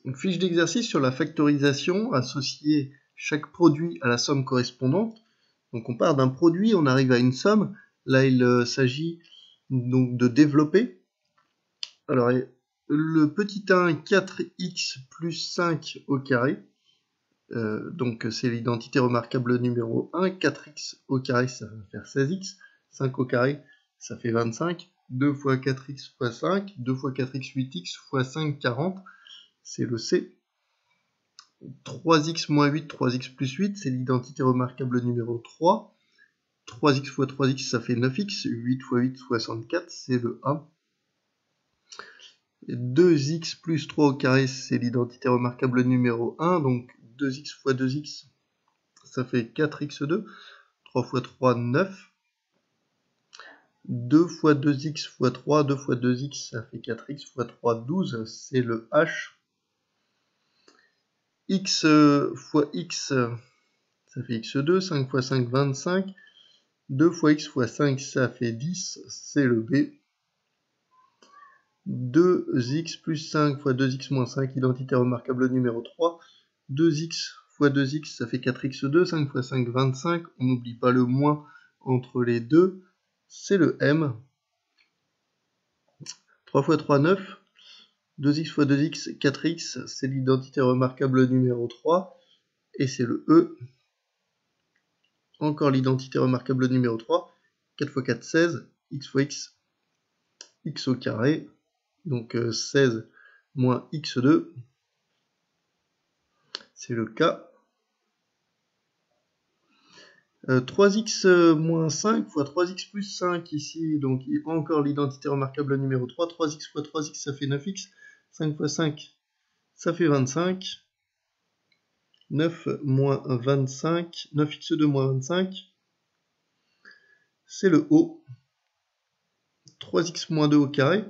Une fiche d'exercice sur la factorisation, associer chaque produit à la somme correspondante. Donc on part d'un produit, on arrive à une somme. Là, il s'agit donc de développer. Alors, le petit 1, 4x plus 5 au carré. Donc c'est l'identité remarquable numéro 1. 4x au carré, ça va faire 16x. 5 au carré, ça fait 25. 2 fois 4x fois 5. 2 fois 4x, 8x fois 5, 40. C'est le C. 3x moins 8, 3x plus 8, c'est l'identité remarquable numéro 3. 3x fois 3x, ça fait 9x. 8 fois 8, 64, c'est le A. 2x plus 3 au carré, c'est l'identité remarquable numéro 1. Donc 2x fois 2x, ça fait 4x2. 3 fois 3, 9. 2 fois 2x fois 3, 2 fois 2x, ça fait 4x fois 3, 12. C'est le H. X fois x, ça fait x2. 5 fois 5, 25. 2 fois x fois 5, ça fait 10. C'est le B. 2x plus 5 fois 2x moins 5, identité remarquable numéro 3. 2x fois 2x, ça fait 4x2. 5 fois 5, 25. On n'oublie pas le moins entre les deux. C'est le M. 3 fois 3, 9. 2x fois 2x, 4x. C'est l'identité remarquable numéro 3. Et c'est le E. Encore l'identité remarquable numéro 3. 4 fois 4, 16. X fois x, x au carré. Donc 16 moins x2. C'est le K. 3x moins 5 fois 3x plus 5 ici, donc encore l'identité remarquable numéro 3, 3x fois 3x ça fait 9x, 5 fois 5 ça fait 25, 9 moins 25, 9x2 moins 25, c'est le O, 3x moins 2 au carré,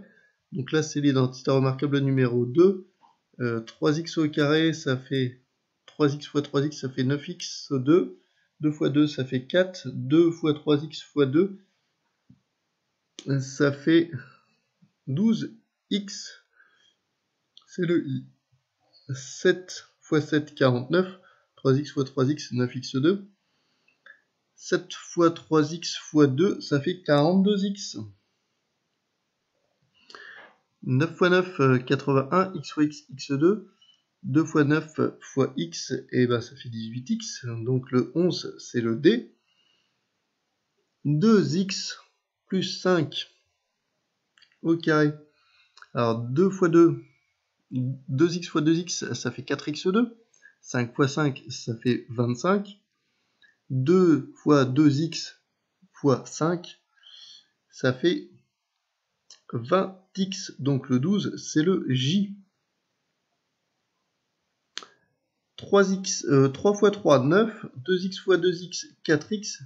donc là c'est l'identité remarquable numéro 2, 3x au carré ça fait 3x fois 3x ça fait 9x2, 2 fois 2, ça fait 4. 2 fois 3x fois 2, ça fait 12x. C'est le I. 7 fois 7, 49. 3x fois 3x, 9x2. 7 fois 3x fois 2, ça fait 42x. 9 fois 9, 81. X fois x, x2. 2 fois 9 fois x, et ben ça fait 18x. Donc le 11, c'est le D. 2x plus 5 au carré. Alors 2 fois 2, 2x fois 2x, ça fait 4x2. 5 fois 5, ça fait 25. 2 fois 2x fois 5, ça fait 20x. Donc le 12, c'est le J. 3 fois 3, 9. 2x fois 2x, 4x.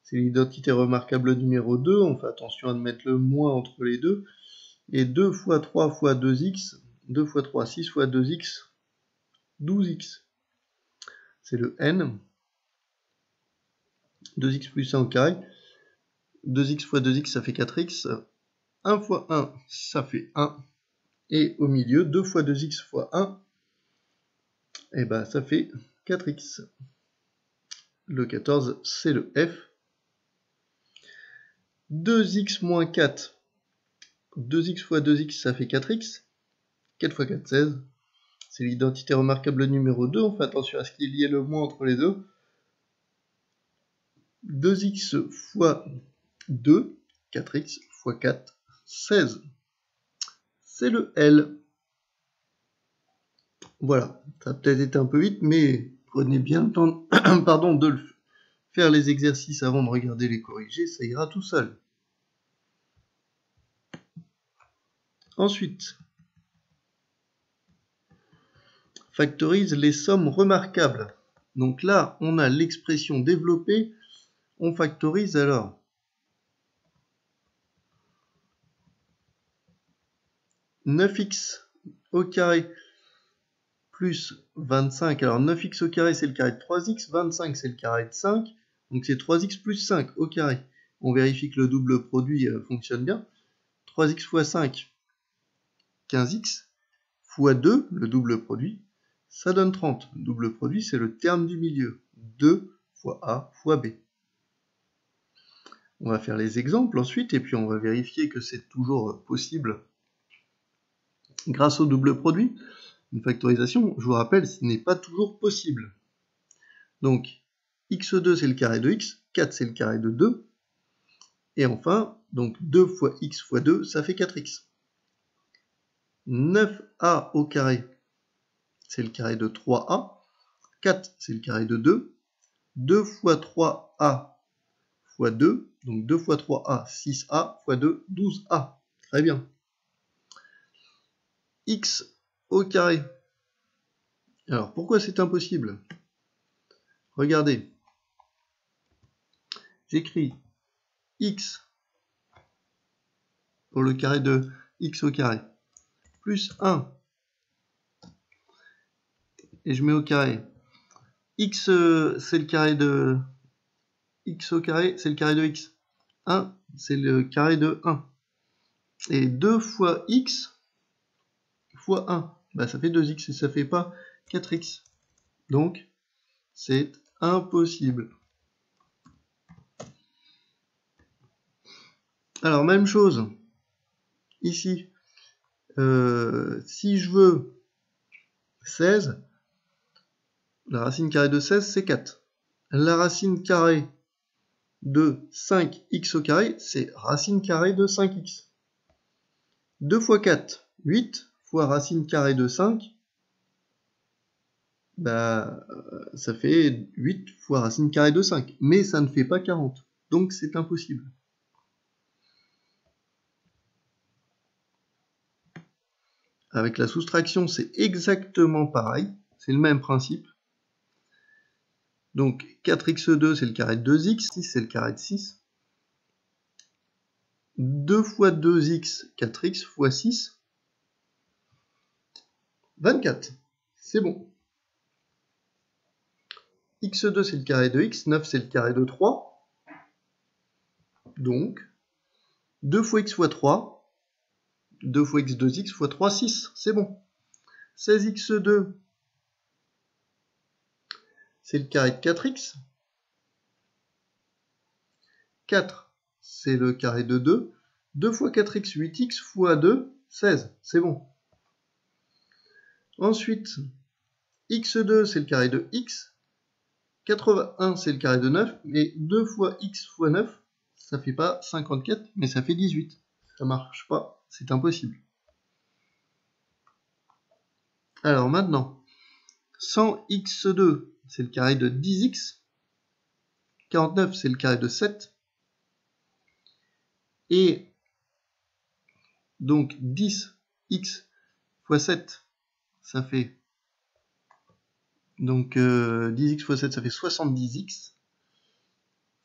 C'est l'identité remarquable numéro 2. On fait attention à ne mettre le moins entre les deux. Et 2 fois 3 fois 2x. 2 fois 3, 6 fois 2x, 12x. C'est le N. 2x plus 1 au carré. 2x fois 2x, ça fait 4x. 1 fois 1, ça fait 1. Et au milieu, 2 fois 2x fois 1, et ben ça fait 4x. Le 14, c'est le F. 2x moins 4. 2x fois 2x, ça fait 4x. 4 fois 4, 16. C'est l'identité remarquable numéro 2. On fait attention à ce qu'il y ait le moins entre les deux. 2x fois 2, 4x fois 4, 16. C'est le L. Voilà, ça a peut-être été un peu vite, mais prenez bien le temps pardon, de faire les exercices avant de regarder les corrigés, ça ira tout seul. Ensuite, factorise les sommes remarquables. Donc là, on a l'expression développée, on factorise alors. « 9x au carré plus 25. Alors 9x au carré, c'est le carré de 3x. 25, c'est le carré de 5. Donc c'est 3x plus 5 au carré. On vérifie que le double produit fonctionne bien. 3x fois 5, 15x. fois 2, le double produit, ça donne 30. Le double produit, c'est le terme du milieu. 2 fois A fois B. On va faire les exemples ensuite, et puis on va vérifier que c'est toujours possible grâce au double produit. Une factorisation, je vous rappelle, ce n'est pas toujours possible. Donc, x2 c'est le carré de x, 4 c'est le carré de 2, et enfin, donc 2 fois x fois 2, ça fait 4x. 9a au carré, c'est le carré de 3a, 4 c'est le carré de 2, 2 fois 3a fois 2, donc 2 fois 3a, 6a fois 2, 12a. Très bien. X au carré. Alors, pourquoi c'est impossible? Regardez. J'écris x pour le carré de x au carré, plus 1. Et je mets au carré. X, c'est le carré de x au carré, c'est le carré de x. 1, c'est le carré de 1. Et 2 fois x fois 1, bah, ça fait 2x et ça fait pas 4x. Donc, c'est impossible. Alors, même chose. Ici, si je veux 16, la racine carrée de 16, c'est 4. La racine carrée de 5x au carré, c'est racine carrée de 5x. 2 fois 4, 8, fois racine carrée de 5, bah, ça fait 8 fois racine carrée de 5. Mais ça ne fait pas 40. Donc c'est impossible. Avec la soustraction, c'est exactement pareil. C'est le même principe. Donc 4x2, c'est le carré de 2x. 6, c'est le carré de 6. 2 fois 2x, 4x, fois 6, 24. C'est bon. x2, c'est le carré de x. 9, c'est le carré de 3. Donc, 2 fois x fois 3. 2 fois x, 2x, fois 3, 6. C'est bon. 16x2, c'est le carré de 4x. 4, c'est le carré de 2. 2 fois 4x, 8x, fois 2, 16. C'est bon. Ensuite, x2, c'est le carré de x. 81, c'est le carré de 9. Et 2 fois x fois 9, ça fait pas 54, mais ça fait 18. Ça marche pas. C'est impossible. Alors maintenant, 100x2, c'est le carré de 10x. 49, c'est le carré de 7. Et donc 10x fois 7, ça fait donc 10x fois 7, ça fait 70x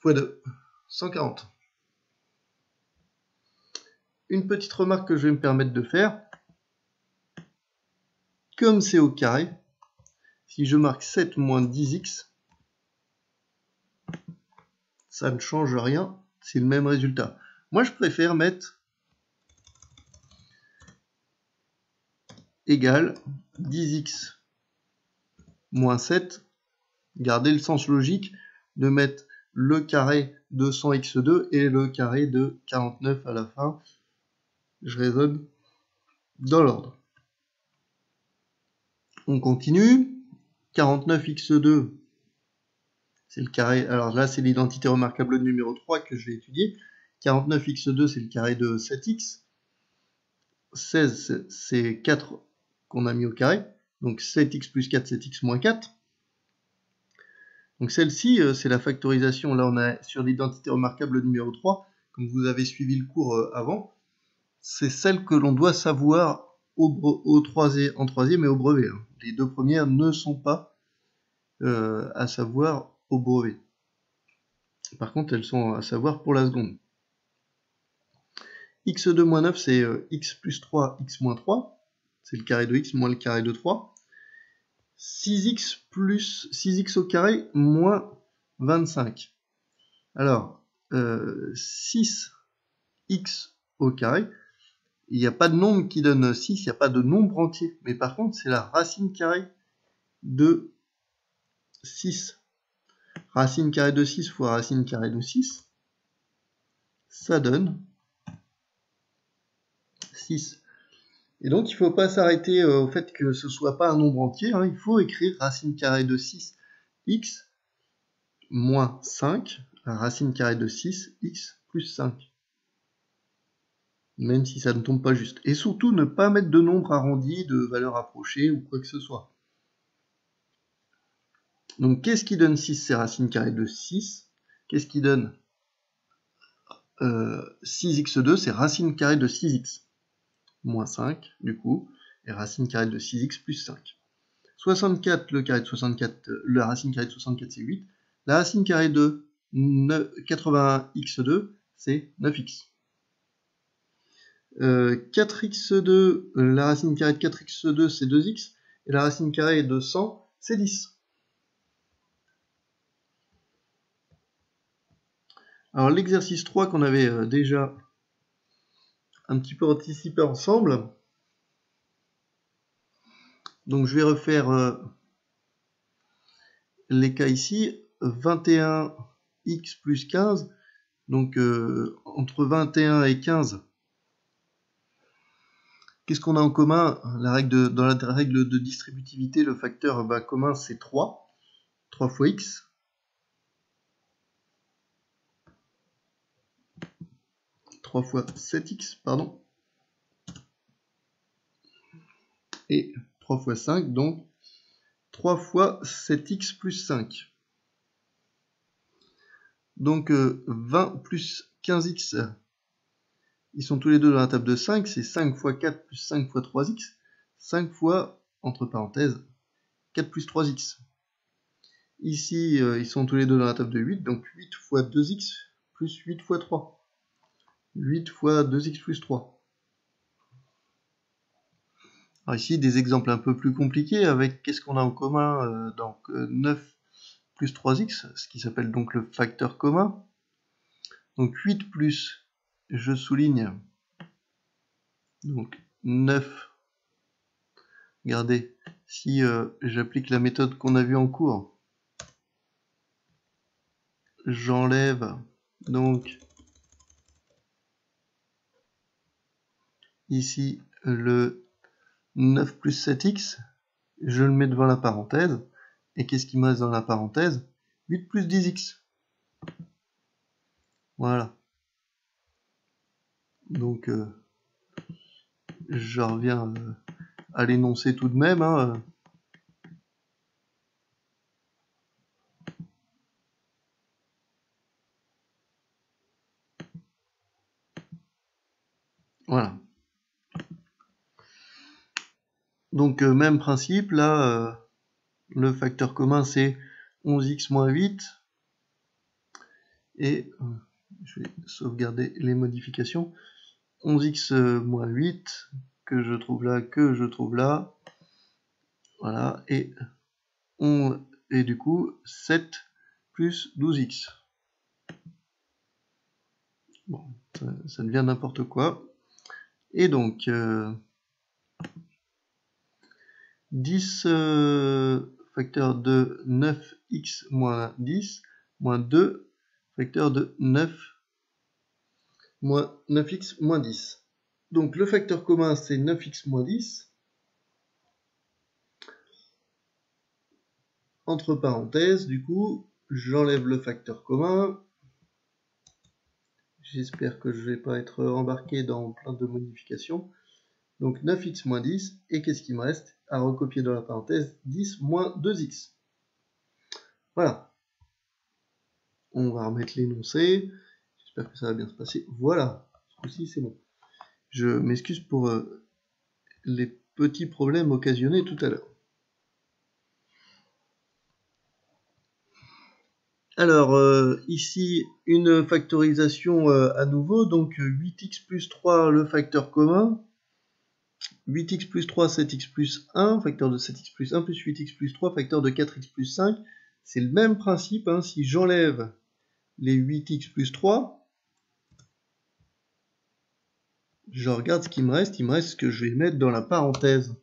fois 2, 140. Une petite remarque que je vais me permettre de faire. Comme c'est au carré, si je marque 7 moins 10x, ça ne change rien, c'est le même résultat. Moi, je préfère mettre égal 10x moins 7, garder le sens logique de mettre le carré de 100x2 et le carré de 49 à la fin. Je raisonne dans l'ordre. On continue. 49x2, c'est le carré. Alors là, c'est l'identité remarquable numéro 3 que je vais étudier. 49x2, c'est le carré de 7x. 16, c'est 4 qu'on a mis au carré. Donc 7x plus 4, 7x moins 4. Donc celle-ci, c'est la factorisation. Là, on a sur l'identité remarquable numéro 3, comme vous avez suivi le cours avant. C'est celle que l'on doit savoir en troisième et au brevet. Les deux premières ne sont pas à savoir au brevet. Par contre, elles sont à savoir pour la seconde. x2 moins 9, c'est x plus 3, x moins 3. C'est le carré de x moins le carré de 3. 6x plus 6x au carré moins 25. Alors, 6x au carré, il n'y a pas de nombre qui donne 6, il n'y a pas de nombre entier. Mais par contre, c'est la racine carrée de 6. Racine carrée de 6 fois racine carrée de 6, ça donne 6. Et donc, il ne faut pas s'arrêter au fait que ce ne soit pas un nombre entier. Hein. Il faut écrire racine carrée de 6x moins 5, la racine carrée de 6x plus 5. Même si ça ne tombe pas juste. Et surtout, ne pas mettre de nombre arrondi, de valeur approchée ou quoi que ce soit. Donc, qu'est-ce qui donne 6? C'est racine carrée de 6. Qu'est-ce qui donne 6x2? C'est racine carrée de 6x. Moins 5, du coup. Et racine carrée de 6x plus 5. 64, le carré de 64, la racine carrée de 64, c'est 8. La racine carrée de 80x2, c'est 9x. 4x2, la racine carrée de 4x2, c'est 2x. Et la racine carrée de 100, c'est 10. Alors l'exercice 3 qu'on avait déjà un petit peu anticipé ensemble. Donc je vais refaire les cas ici. 21x plus 15. Donc entre 21 et 15, qu'est-ce qu'on a en commun? Dans la règle de distributivité, le facteur commun c'est 3. 3 fois x. Fois 7x, pardon. Et 3 fois 5, donc 3 fois 7x plus 5. Donc 20 plus 15x, ils sont tous les deux dans la table de 5, c'est 5 fois 4 plus 5 fois 3x. 5 fois, entre parenthèses, 4 plus 3x. Ici, ils sont tous les deux dans la table de 8, donc 8 fois 2x plus 8 fois 3. 8 fois 2x plus 3. Alors ici, des exemples un peu plus compliqués avec qu'est-ce qu'on a en commun, donc 9 plus 3x, ce qui s'appelle donc le facteur commun. Donc 8 plus, je souligne, donc 9. Regardez, si j'applique la méthode qu'on a vue en cours, j'enlève donc ici le 9 plus 7x, je le mets devant la parenthèse, et qu'est-ce qui me reste dans la parenthèse? 8 plus 10x. Voilà. Donc, je reviens à l'énoncé tout de même. Hein. Voilà. Donc, même principe, là, le facteur commun, c'est 11x moins 8. Et je vais sauvegarder les modifications. 11x moins 8, que je trouve là. Voilà, et du coup, 7 plus 12x. Bon, ça devient n'importe quoi. Et donc, 10 facteur de 9x moins 10, moins 2 facteur de 9x moins 10. Donc, le facteur commun, c'est 9x moins 10. Entre parenthèses, du coup, j'enlève le facteur commun. J'espère que je ne vais pas être embarqué dans plein de modifications. Donc 9x moins 10, et qu'est-ce qui me reste à recopier dans la parenthèse? 10 moins 2x. Voilà. On va remettre l'énoncé. J'espère que ça va bien se passer. Voilà. Ce coup-ci, c'est bon. Je m'excuse pour les petits problèmes occasionnés tout à l'heure. Alors, ici, une factorisation à nouveau. Donc 8x plus 3, le facteur commun. 8x plus 3, 7x plus 1, facteur de 7x plus 1 plus 8x plus 3, facteur de 4x plus 5. C'est le même principe, hein, si j'enlève les 8x plus 3, Je regarde ce qu'il me reste ce que je vais mettre dans la parenthèse.